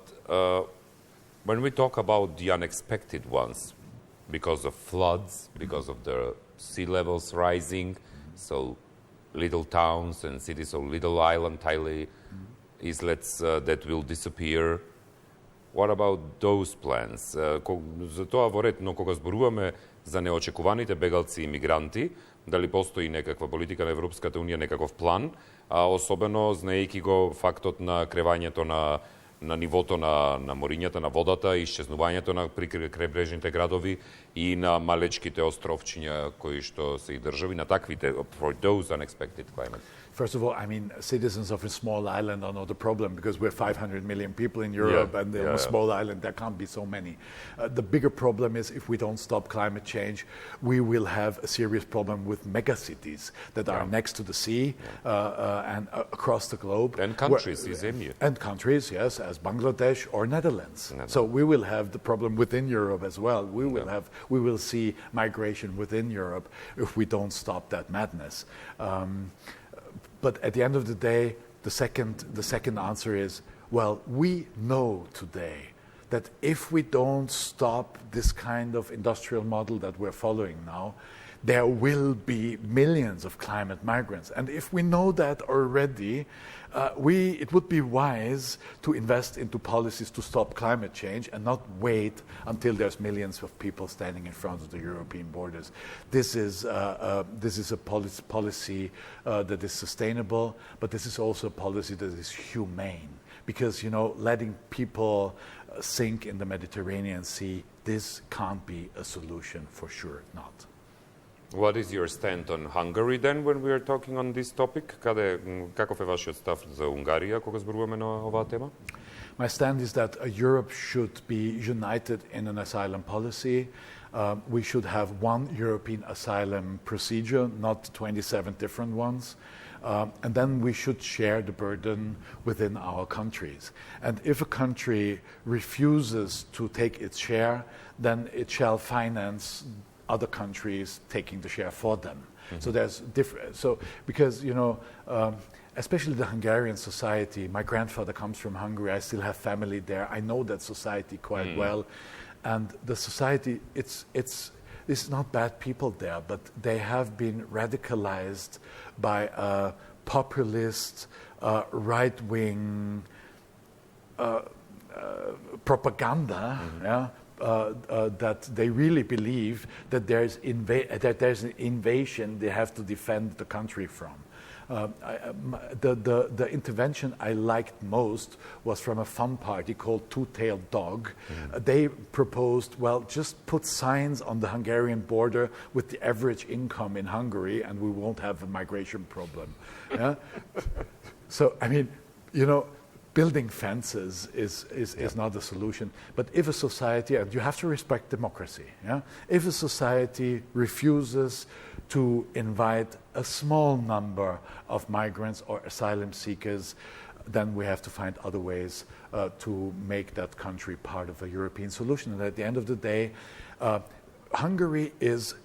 when we talk about the unexpected ones, because of floods, because of the sea levels rising, so little towns and cities, so little island islets that will disappear. What about those plans? За тоа во ред, но кога зборуваме за неочекуваните бегалци и мигранти, дали постои некаква политика на Европската унија, некаков план, особено знаејќи го фактот на кревањето на нивото на морињата, на водата, исчезнувањето на крајбрежните градови и на малечките островчиња кои што се и држави, на таквите, for those unexpected climate. First of all, I mean, citizens of a small island are not a problem because we're 500 million people in Europe, and on a small island there can't be so many. The bigger problem is if we don't stop climate change, we will have a serious problem with megacities that are next to the sea and across the globe. And countries, And countries, yes, as Bangladesh or Netherlands. So we will have the problem within Europe as well. We will see migration within Europe if we don't stop that madness. But at the end of the day, the second answer is, well, we know today that if we don't stop this kind of industrial model that we're following now, there will be millions of climate migrants. And if we know that already, it would be wise to invest into policies to stop climate change and not wait until there's millions of people standing in front of the European borders. This is a policy that is sustainable, but this is also a policy that is humane. Because, letting people sink in the Mediterranean Sea, this can't be a solution, for sure not. What is your stand on Hungary then when we are talking on this topic? Каков е вашиот став за Унгарија кога зборуваме на оваа тема? My stand is that Europe should be united in an asylum policy. We should have one European asylum procedure, not 27 different ones. And then we should share the burden within our countries. And if a country refuses to take its share, then it shall finance other countries taking the share for them. So there's different. So because especially the Hungarian society. My grandfather comes from Hungary. I still have family there. I know that society quite well, and the society. It's not bad people there, but they have been radicalized by a populist, right-wing propaganda. That they really believe that there's an invasion they have to defend the country from. The intervention I liked most was from a fun party called Two-Tailed Dog. They proposed, well, just put signs on the Hungarian border with the average income in Hungary and we won't have a migration problem. So, I mean, building fences is not a solution. But if a society, and you have to respect democracy, if a society refuses to invite a small number of migrants or asylum seekers, then we have to find other ways to make that country part of a European solution. And at the end of the day, Hungary is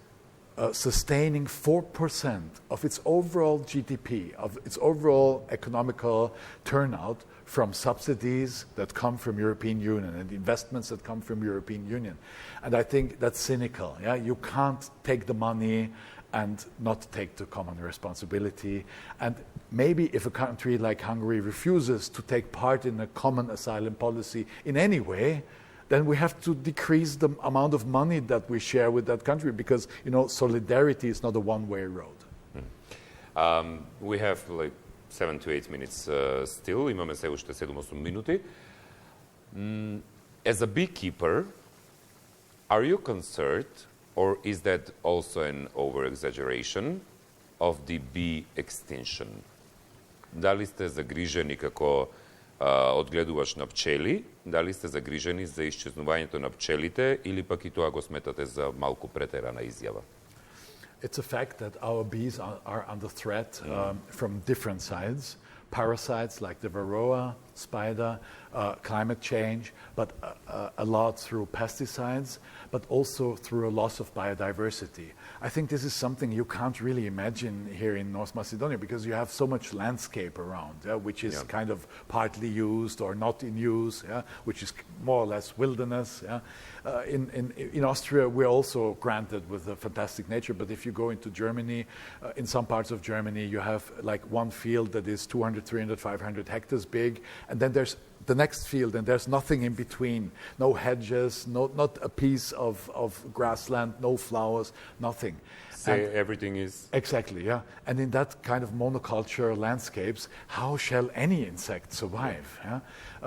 sustaining 4% of its overall GDP, of its overall economical turnout from subsidies that come from European Union and investments that come from European Union. And I think that's cynical. You can't take the money and not take the common responsibility. And maybe if a country like Hungary refuses to take part in a common asylum policy in any way, then we have to decrease the amount of money that we share with that country because, solidarity is not a one-way road. We have like 7 to 8 minutes still. Имаме се уште 7-8 минути. As a beekeeper, are you concerned, or is that also an over-exaggeration of the bee extinction? Дали сте загрижени како одгледуваш на пчели, дали сте загрижени за исчезнувањето на пчелите или пак и тоа го сметате за малку претерана изјава? It's a fact that our bees are under threat from different sides. Parasites like the varroa spider, climate change, but a lot through pesticides, but also through a loss of biodiversity. I think this is something you can't really imagine here in North Macedonia because you have so much landscape around, which is kind of partly used or not in use, which is more or less wilderness. In Austria, we're also granted with a fantastic nature, but if you go into Germany, in some parts of Germany, you have like one field that is 200, 300, 500 hectares big, and then there's the next field, and there's nothing in between. No hedges, not a piece of grassland, no flowers, nothing. Everything is... Exactly, yeah. And in that kind of monoculture landscapes, how shall any insect survive?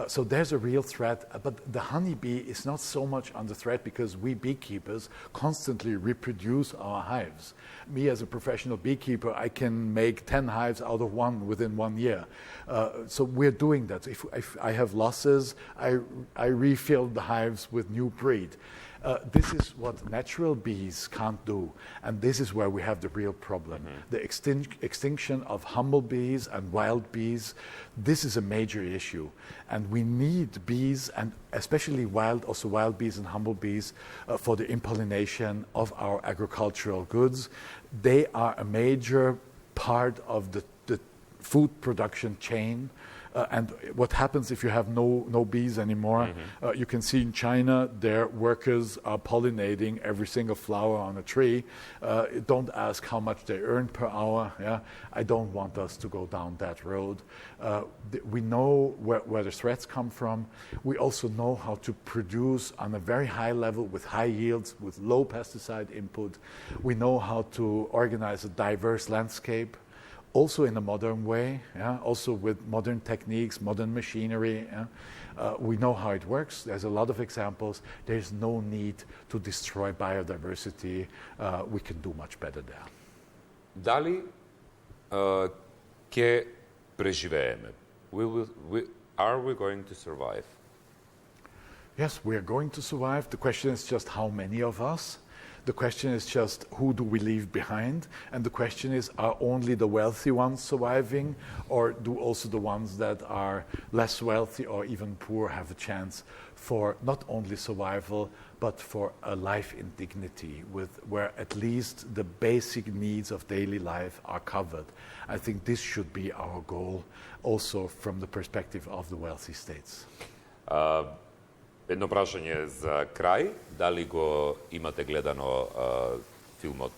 So there's a real threat, but the honeybee is not so much under threat because we beekeepers constantly reproduce our hives. Me as a professional beekeeper, I can make 10 hives out of one within 1 year. So we're doing that. If I have losses, I refill the hives with new breed. This is what natural bees can't do, and this is where we have the real problem. The extinction of humble bees and wild bees, this is a major issue, and we need bees, and especially wild bees and humble bees, for the impollination of our agricultural goods. They are a major part of the food production chain. And what happens if you have no bees anymore? You can see in China, their workers are pollinating every single flower on a tree. Don't ask how much they earn per hour. I don't want us to go down that road. We know where the threats come from. We also know how to produce on a very high level with high yields, with low pesticide input. We know how to organize a diverse landscape. Also in a modern way, also with modern techniques, modern machinery. We know how it works. There's a lot of examples. There's no need to destroy biodiversity. We can do much better there. Дали ќе преживееме? Are we going to survive? Yes, we are going to survive. The question is just how many of us. The question is just who do we leave behind? And the question is, are only the wealthy ones surviving, or do also the ones that are less wealthy or even poor have a chance for not only survival, but for a life in dignity, where at least the basic needs of daily life are covered? I think this should be our goal, also from the perspective of the wealthy states. Едно прашање за крај, дали го имате гледано филмот,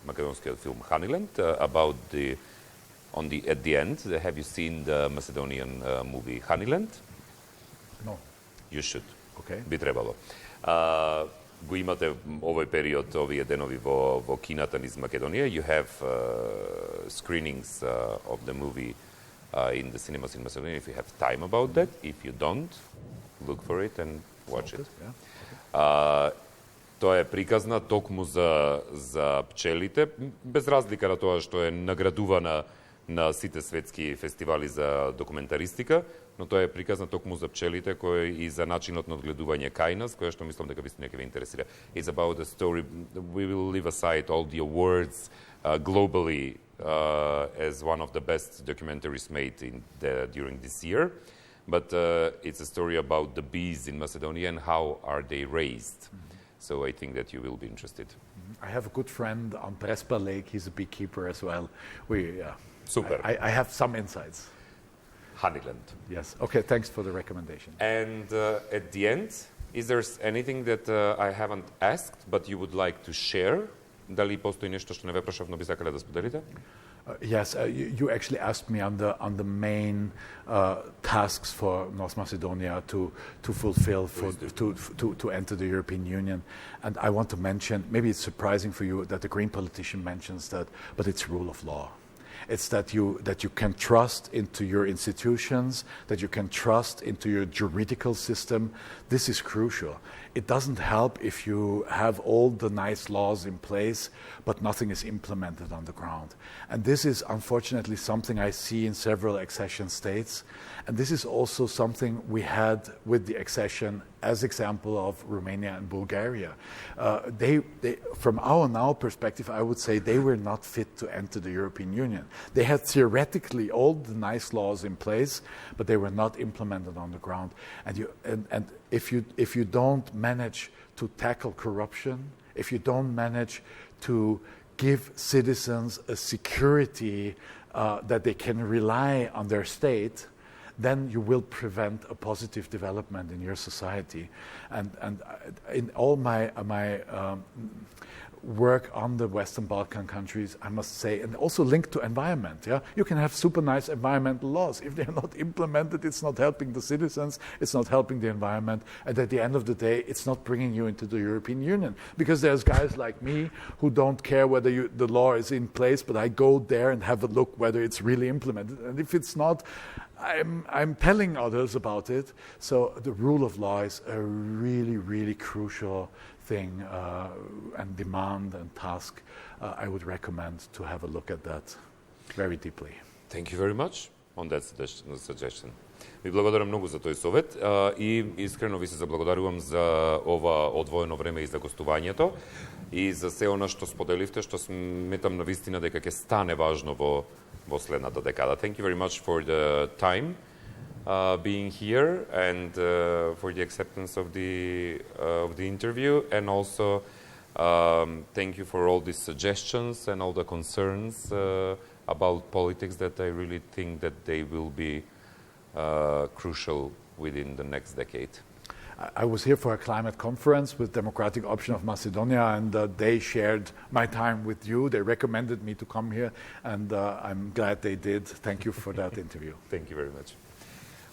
македонскиот филм Honeyland, about at the end, have you seen the Macedonian movie Honeyland? No. You should. Okay. Би требало. Го имате овој период, овие денови во кината низ Македонија. You have screenings of the movie in the cinemas in Macedonia, if you have time about that. If you don't, look for it and watch it. Тоа е приказна токму за пчелите, без разлика на тоа што е наградувана на сите светски фестивали за документаристика, но тоа е приказна токму за пчелите кој и за начинот на одгледување кај нас, која што мислам дека вистина ќе ве интересира. It's about the story. We will leave aside all the awards globally as one of the best documentaries made during this year. But it's a story about the bees in Macedonia and how are they raised. So I think that you will be interested. I have a good friend on Prespa Lake. He's a beekeeper as well. Super. I have some insights. Honeyland. Yes. Okay, thanks for the recommendation. And at the end, is there anything that I haven't asked but you would like to share? Дали постои нешто што не ве прашав, но би сакале да споделите? Yes, you actually asked me on the main tasks for North Macedonia to fulfill to enter the European Union, and I want to mention, maybe it's surprising for you that the Green politician mentions that, but it's rule of law. It's that you can trust into your institutions, that you can trust into your juridical system. This is crucial. It doesn't help if you have all the nice laws in place, but nothing is implemented on the ground. And this is unfortunately something I see in several accession states. And this is also something we had with the accession as example of Romania and Bulgaria. They, from our now perspective, I would say they were not fit to enter the European Union. They had theoretically all the nice laws in place, but they were not implemented on the ground. And if you don't manage to tackle corruption, if you don't manage to give citizens a security that they can rely on their state, then you will prevent a positive development in your society. And in all my work on the Western Balkan countries, I must say, and also linked to environment. Yeah, you can have super nice environmental laws. If they're not implemented, it's not helping the citizens, it's not helping the environment, and at the end of the day, it's not bringing you into the European Union. Because there's guys like me who don't care whether the law is in place, but I go there and have a look whether it's really implemented. And if it's not, I'm telling others about it. So the rule of law is a really, really crucial thing and demand and task. I would recommend to have a look at that very deeply. Thank you very much on that suggestion. Ви благодарам многу за тој совет и искрено ви се заблагодарувам за ова одвоено време и за гостувањето и за се она што споделивте, што сметам на вистина дека ќе стане важно во следната декада. Thank you very much for the time being here and for the acceptance of the interview, and also thank you for all these suggestions and all the concerns about politics that I really think that they will be crucial within the next decade. I was here for a climate conference with Democratic Option of Macedonia, and they shared my time with you. They recommended me to come here, and I'm glad they did. Thank you for that interview. Thank you very much.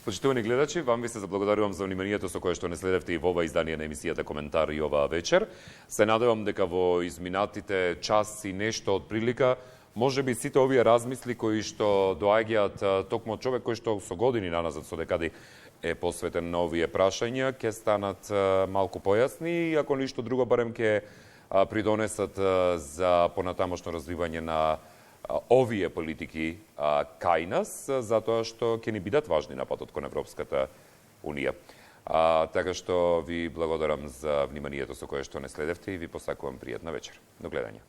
Почитувани гледачи, вам ви се заблагодарувам за вниманието со кое што не следевте и во ова издание на емисијата Коментар и оваа вечер. Се надевам дека во изминатите час и нешто од прилика, може би сите овие размисли кои што доаѓаат токму од човек кој што со години наназад со декади е посветен на овие прашања, ќе станат малку појасни и ако ништо друго барем ќе придонесат за понатамошно развивање на овие политики кај нас, затоа што ќе ни бидат важни на патот кон Европската Унија. Така што ви благодарам за вниманието со кое што не следевте и ви посакувам пријатна вечер. До гледање.